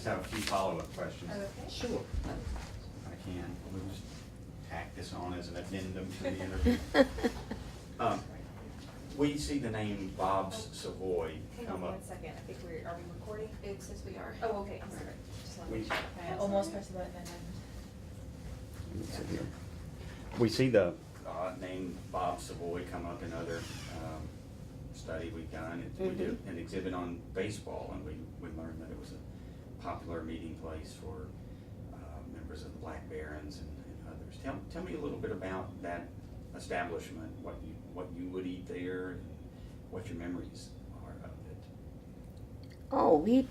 just have a few follow-up questions. Okay. Sure. I can. We'll just tack this on as an addendum to the interview. We see the name Bob's Savoy Hang come on up. 1 second, I think are we recording? It says we are. Oh, okay, I'm sorry. Just wanted to We- check. I almost pressed the button and then. We see the name Bob Savoy come up in other study we've done. We did an exhibit on baseball, and we learned that it was a popular meeting place for members of the Black Barons and others. Tell me a little bit about that establishment, what you would eat there, and what your memories are of it. Oh, we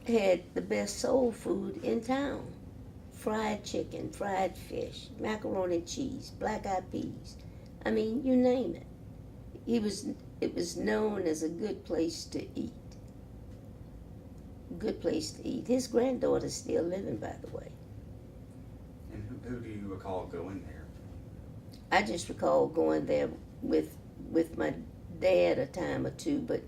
had the best soul food in town. Fried chicken, fried fish, macaroni and cheese, black-eyed peas. I mean, you name it. It was known as a good place to eat. Good place to eat. His granddaughter's still living, by the way. And who do you recall going there? I just recall going there with my dad a time or two, but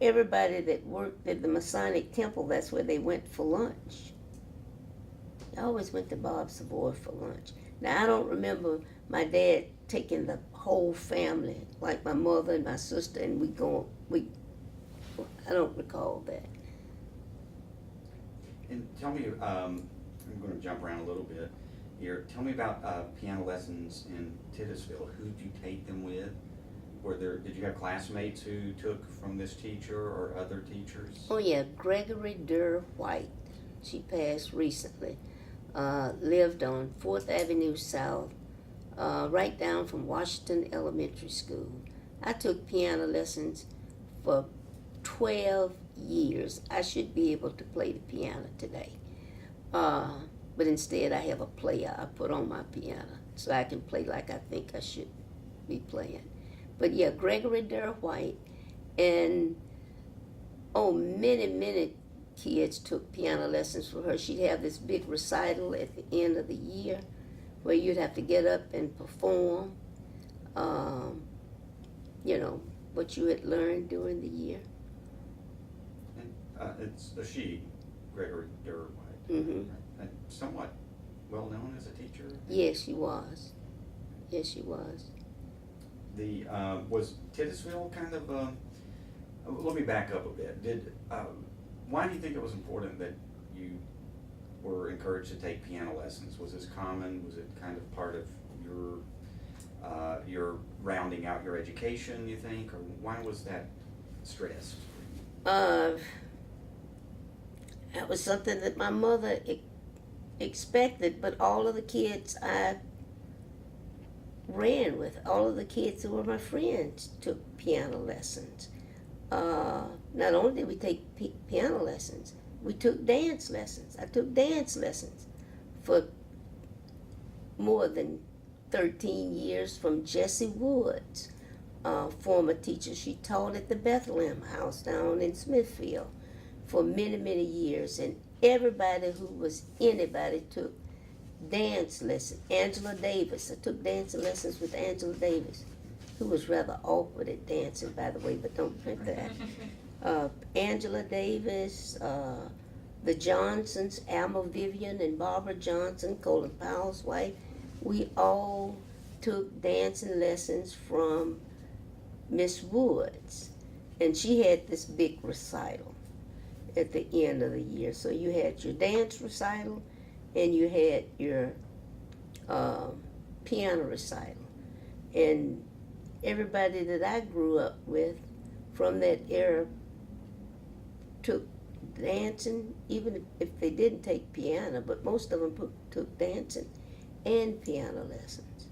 everybody that worked at the Masonic Temple, that's where they went for lunch. I always went to Bob's Savoy for lunch. Now, I don't remember my dad taking the whole family, like my mother and my sister, and I don't recall that. And tell me, I'm going to jump around a little bit here. Tell me about piano lessons in Titusville. Who did you take them with? Did you have classmates who took from this teacher or other teachers? Oh yeah, Gregory Durr White. She passed recently. Lived on 4th Avenue South, right down from Washington Elementary School. I took piano lessons for 12 years. I should be able to play the piano today. But instead I have a player I put on my piano so I can play like I think I should be playing. But yeah, Gregory Durr White, and many kids took piano lessons from her. She'd have this big recital at the end of the year where you'd have to get up and perform, what you had learned during the year. And it's a she, Gregory Durr White. Mm-hmm. And somewhat well known as a teacher. Yes, she was. Yes, she was. Was Titusville kind of? Let me back up a bit. Why do you think it was important that you were encouraged to take piano lessons? Was this common? Was it kind of part of your rounding out your education, you think? Or why was that stressed? That was something that my mother expected, but all of the kids I ran with, all of the kids who were my friends, took piano lessons. Not only did we take piano lessons, we took dance lessons. I took dance lessons for more than 13 years from Jessie Woods, former teacher. She taught at the Bethlehem House down in Smithfield for many years, and everybody who was anybody took dance lessons. Angela Davis, I took dancing lessons with Angela Davis, who was rather awkward at dancing, by the way, but don't print that. Angela Davis, the Johnsons, Alma Vivian and Barbara Johnson, Colin Powell's wife, we all took dancing lessons from Miss Woods. And she had this big recital at the end of the year. So you had your dance recital and you had your piano recital. And everybody that I grew up with from that era took dancing, even if they didn't take piano, but most of them took dancing and piano lessons.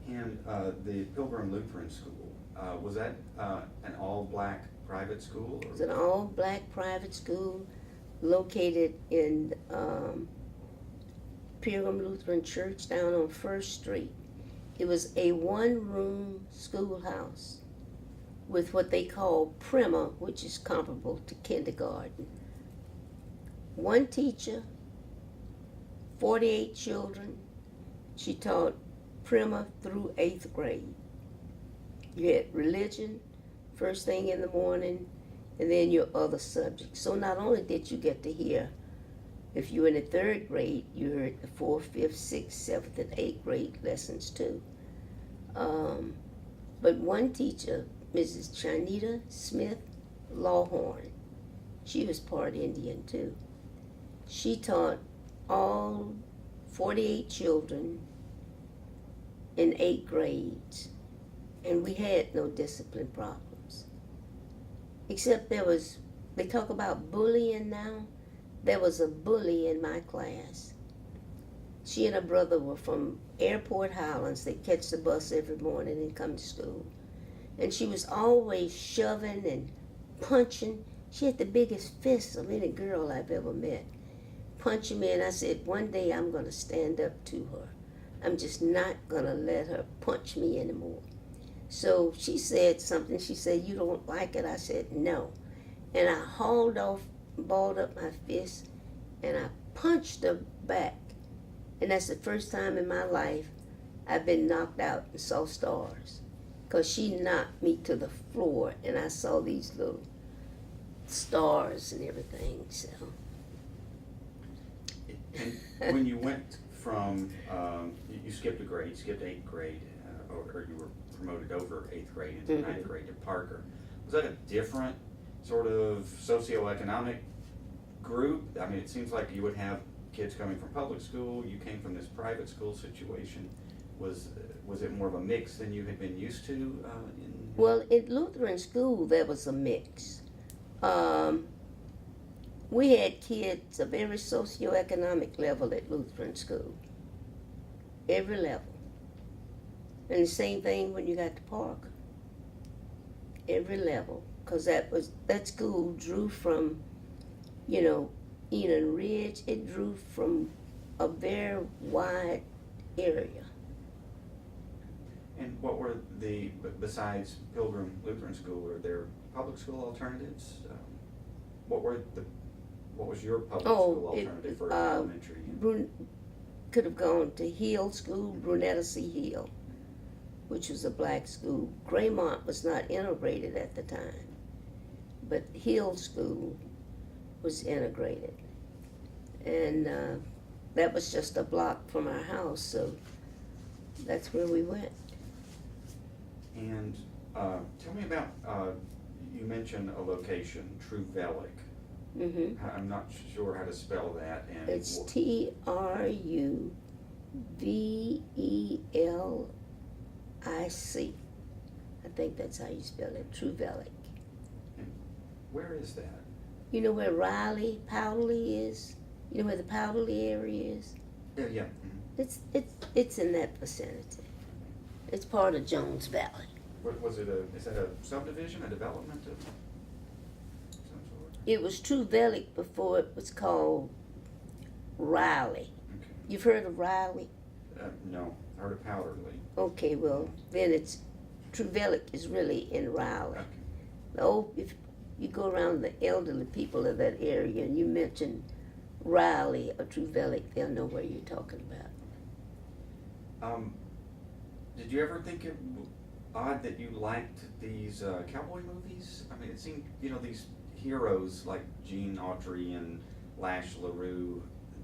And the Pilgrim Lutheran School, was that an all-black private school? Or? It's an all-black private school located in Pilgrim Lutheran Church down on 1st Street. It was a one-room schoolhouse with what they call primer, which is comparable to kindergarten. One teacher, 48 children. She taught primer through 8th grade. You had religion first thing in the morning. and then your other subjects. So not only did you get to hear, if you were in the third grade, you heard the fourth, fifth, sixth, seventh, and eighth grade lessons too. But one teacher, Mrs. Chanita Smith Lawhorn, she was part Indian too. She taught all 48 children in 8 grades, and we had no discipline problems. Except they talk about bullying now. There was a bully in my class. She and her brother were from Airport Highlands. They'd catch the bus every morning and come to school. And she was always shoving and punching. She had the biggest fists of any girl I've ever met. Punching me, and I said, one day I'm going to stand up to her. I'm just not going to let her punch me anymore. So she said something. She said, you don't like it? I said, no. And I hauled off, balled up my fist, and I punched her back. And that's the first time in my life I've been knocked out and saw stars. Because she knocked me to the floor, and I saw these little stars and everything, so. And when you went from, you skipped a grade, you skipped 8th grade, or you were promoted over 8th grade into 9th grade to Parker, was that a different sort of socioeconomic group? I mean, it seems like you would have kids coming from public school, you came from this private school situation. Was it more of a mix than you had been used to? Well, in Lutheran school, there was a mix. We had kids of every socioeconomic level at Lutheran school. Every level. And the same thing when you got to Parker. Every level. Because that school drew from, Enon Ridge. It drew from a very wide area. And what were besides Pilgrim Lutheran School, were there public school alternatives? What was your public school alternative for elementary? Could have gone to Hill School, Brunetta C. Hill, which was a black school. Graymont was not integrated at the time, but Hill School was integrated. And that was just a block from our house, so that's where we went. And tell me about, you mentioned a location, Truvelic. Mm-hmm. I'm not sure how to spell that. And it's Truvelic. I think that's how you spell it, Truvelic. And where is that? You know where Powderly is? You know where the Powderly area is? Yeah. Mm-hmm. It's in that vicinity. It's part of Jones Valley. Is that a subdivision, a development of some sort? It was Truvelic before it was called Riley. Okay. You've heard of Riley? No, I heard of Powderly. Okay, well, then Truvelic is really in Riley. Okay. If you go around the elderly people of that area and you mention Riley or Truvelic, they'll know where you're talking about. Did you ever think it odd that you liked these cowboy movies? I mean, it seemed, these heroes like Gene Autry and Lash LaRue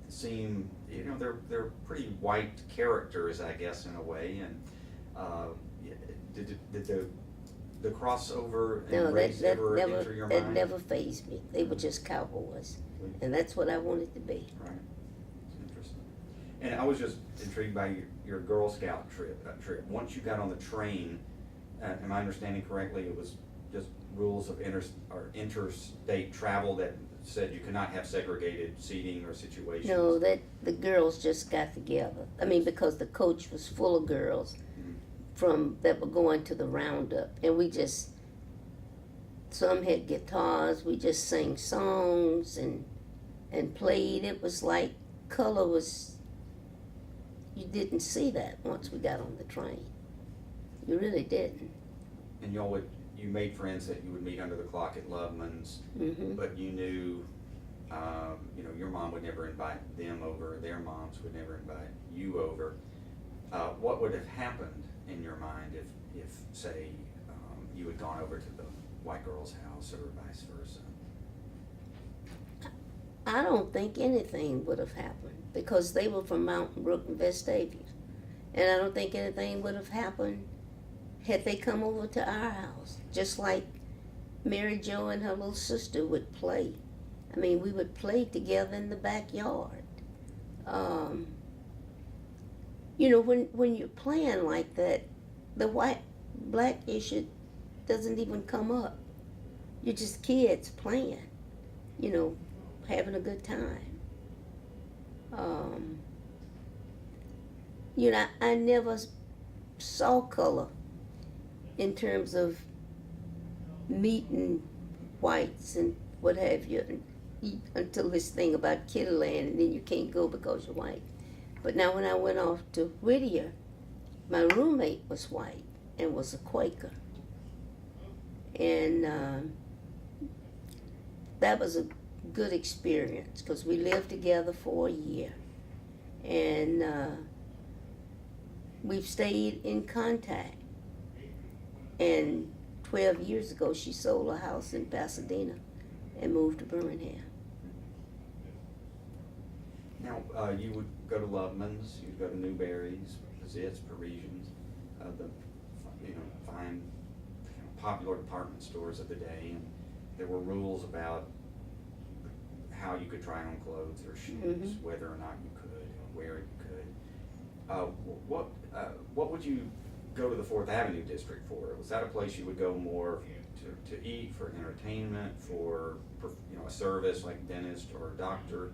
seem, they're pretty white characters, I guess, in a way. And did the crossover and race ever enter your mind? That never fazed me. They were just cowboys, and that's what I wanted to be. Right. Interesting. And I was just intrigued by your Girl Scout trip. Once you got on the train, am I understanding correctly, it was just rules of interstate travel that said you could not have segregated seating or situations? No, that the girls just got together. I mean, because the coach was full of girls that were going to the roundup, and some had guitars. We just sang songs and played. It was like color was. You didn't see that once we got on the train. You really didn't. And you made friends that you would meet under the clock at Loveman's, but you knew, your mom would never invite them over, their moms would never invite you over. What would have happened in your mind if say, you had gone over to white girl's house or vice versa. I don't think anything would have happened because they were from Mountain Brook and Vestavia. And I don't think anything would have happened had they come over to our house. Just like Mary Jo and her little sister would play. I mean, we would play together in the backyard. You know, when you're playing like that, the black issue doesn't even come up. You're just kids playing, you know, having a good time. You know, I never saw color in terms of meeting whites and what have you until this thing about Kittyland, and then you can't go because you're white. But now when I went off to Whittier, my roommate was white and was a Quaker. And that was a good experience because we lived together for a year. And we've stayed in contact. And 12 years ago, she sold a house in Pasadena and moved to Birmingham. Now, you would go to Loveman's, you'd go to Newberry's, Zitz, Parisians, the fine, popular department stores of the day, and there were rules about how you could try on clothes or shoes, whether or not you could, where you could. What would you go to the Fourth Avenue district for? Was that a place you would go more to eat, for entertainment, for a service like dentist or a doctor?